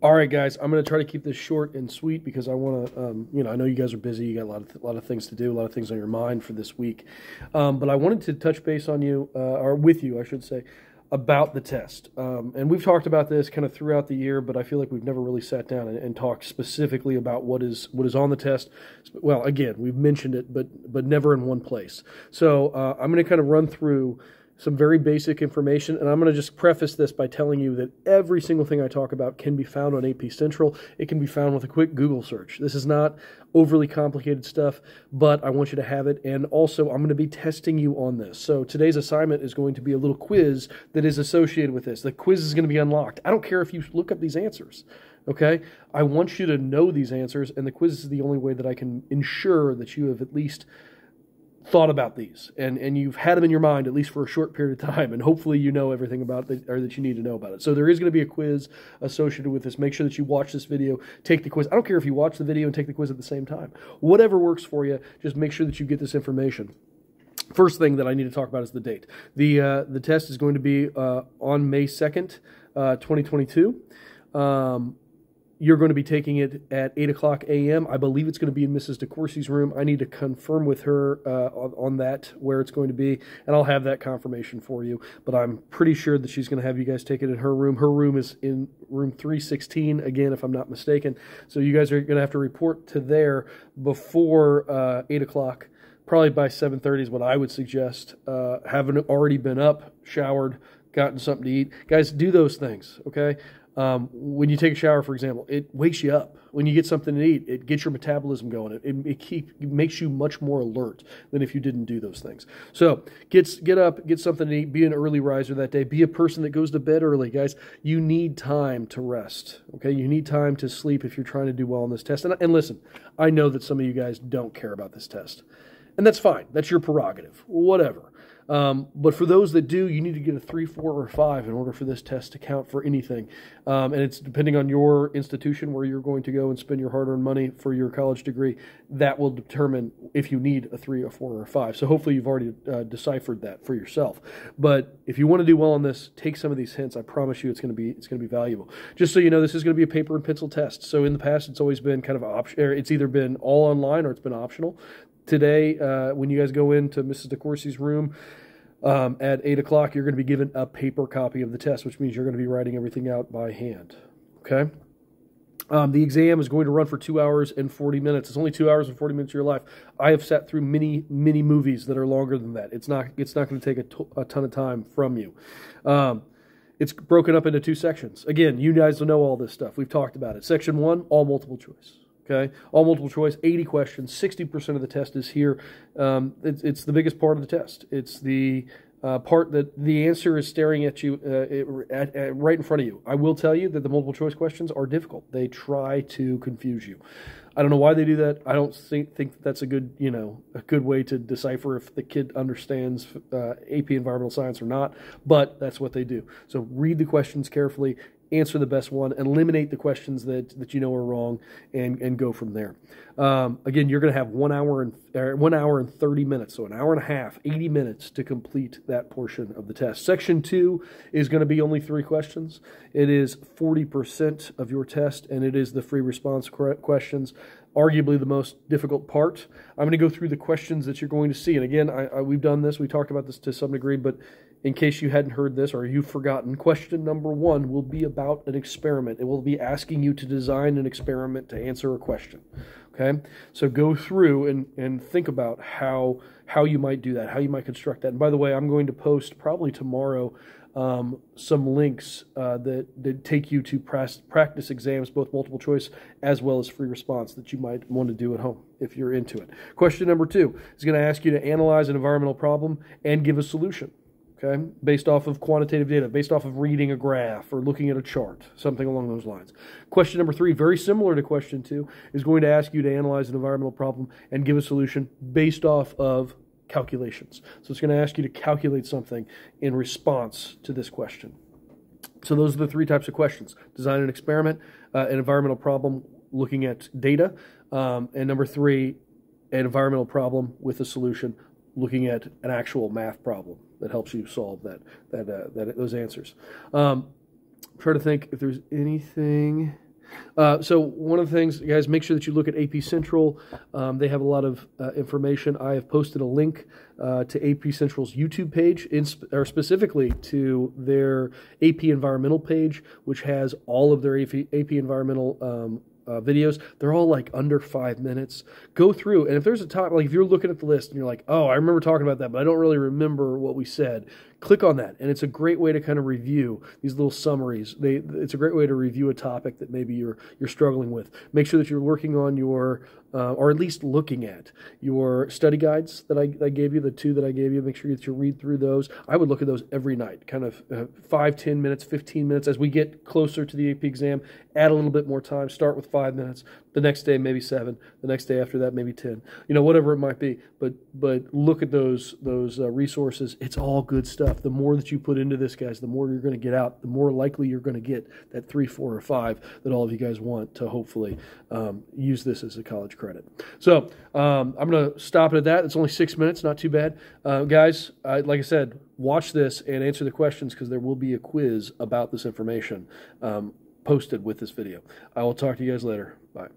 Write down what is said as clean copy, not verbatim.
All right, guys, I'm going to try to keep this short and sweet because I want to, I know you guys are busy. You got a lot of things to do, a lot of things on your mind for this week. But I wanted to touch base on you, or with you, I should say, about the test. And we've talked about this kind of throughout the year, but I feel like we've never really sat down and talked specifically about what is on the test. Well, again, we've mentioned it, but never in one place. So I'm going to kind of run through some very basic information, and I'm going to just preface this by telling you that every single thing I talk about can be found on AP Central. It can be found with a quick Google search. This is not overly complicated stuff, but I want you to have it, and also I'm going to be testing you on this. So today's assignment is going to be a little quiz that is associated with this. The quiz is going to be unlocked. I don't care if you look up these answers, okay? I want you to know these answers, and the quiz is the only way that I can ensure that you have at least thought about these, and you've had them in your mind at least for a short period of time, and hopefully you know everything about it, or that you need to know about it. So there is going to be a quiz associated with this. Make sure that you watch this video, take the quiz. I don't care if you watch the video and take the quiz at the same time. Whatever works for you, just make sure that you get this information. First thing that I need to talk about is the date. The test is going to be on May 2nd, 2022. You're going to be taking it at 8 o'clock a.m. I believe it's going to be in Mrs. DeCourcy's room. I need to confirm with her on that, where it's going to be, and I'll have that confirmation for you. But I'm pretty sure that she's going to have you guys take it in her room. Her room is in room 316, again, if I'm not mistaken. So you guys are going to have to report to there before 8 o'clock. Probably by 7:30 is what I would suggest. Having already been up, showered, gotten something to eat. Guys, do those things, okay? When you take a shower, for example, it wakes you up. When you get something to eat, it gets your metabolism going. It makes you much more alert than if you didn't do those things. So get up, get something to eat, be an early riser that day. Be a person that goes to bed early, guys. You need time to rest, okay? You need time to sleep if you're trying to do well on this test. And listen, I know that some of you guys don't care about this test, and that's fine. That's your prerogative, whatever. But for those that do, you need to get a 3, 4, or 5 in order for this test to count for anything. And it's depending on your institution where you're going to go and spend your hard-earned money for your college degree. That will determine if you need a 3, or 4, or 5. So hopefully you've already deciphered that for yourself. But if you want to do well on this, take some of these hints. I promise you it's going to be valuable. Just so you know, this is going to be a paper and pencil test. So in the past, it's always been kind of it's either been all online or it's been optional. Today, when you guys go into Mrs. DeCourcy's room at 8 o'clock, you're going to be given a paper copy of the test, which means you're going to be writing everything out by hand, okay? The exam is going to run for 2 hours and 40 minutes. It's only 2 hours and 40 minutes of your life. I have sat through many movies that are longer than that. It's not going to take a ton of time from you. It's broken up into 2 sections. Again, you guys will know all this stuff. We've talked about it. Section 1, all multiple choice. Okay, all multiple choice, 80 questions, 60% of the test is here. It's the biggest part of the test. It's the part that the answer is staring at you right in front of you. I will tell you that the multiple choice questions are difficult. They try to confuse you. I don't know why they do that. I don't think that's a good way to decipher if the kid understands AP Environmental Science or not, but that's what they do. So read the questions carefully, answer the best one, eliminate the questions that you know are wrong, and go from there. Again, you're going to have 1 hour and 30 minutes, so an hour and a half, 80 minutes to complete that portion of the test. Section 2 is going to be only 3 questions. It is 40% of your test, and it is the free response questions, arguably the most difficult part. I'm going to go through the questions that you're going to see. And again, we've done this. We talked about this to some degree, but in case you hadn't heard this or you've forgotten, question number 1 will be about an experiment. It will be asking you to design an experiment to answer a question. Okay? So go through and think about how you might do that, how you might construct that. And by the way, I'm going to post probably tomorrow some links that take you to practice exams, both multiple choice as well as free response, that you might want to do at home if you're into it. Question number 2 is going to ask you to analyze an environmental problem and give a solution. Okay, based off of quantitative data, based off of reading a graph or looking at a chart, something along those lines. Question number 3, very similar to question 2, is going to ask you to analyze an environmental problem and give a solution based off of calculations. So it's going to ask you to calculate something in response to this question. So those are the 3 types of questions: design an experiment, an environmental problem looking at data, and number 3, an environmental problem with a solution looking at an actual math problem that helps you solve those answers. Try to think if there's anything So one of the things, guys, make sure that you look at AP Central. They have a lot of information. I have posted a link to AP Central's YouTube page, or specifically to their AP Environmental page, which has all of their AP Environmental videos. They're all like under 5 minutes. Go through, and if there's a topic, like if you're looking at the list and you're like, oh, I remember talking about that, but I don't really remember what we said, click on that, and it's a great way to kind of review these little summaries. It's a great way to review a topic that maybe you're struggling with. Make sure that you're working on your, or at least looking at your study guides that I gave you, the 2 that I gave you. Make sure that you read through those. I would look at those every night, kind of 5, 10 minutes, 15 minutes. As we get closer to the AP exam, add a little bit more time. Start with 5 minutes. The next day, maybe 7. The next day after that, maybe 10. Whatever it might be. But look at those resources. It's all good stuff. The more that you put into this, guys, the more you're going to get out, the more likely you're going to get that 3, 4, or 5 that all of you guys want to hopefully use this as a college credit. So I'm going to stop it at that. It's only 6 minutes, not too bad. Guys, like I said, watch this and answer the questions because there will be a quiz about this information posted with this video. I will talk to you guys later. Bye.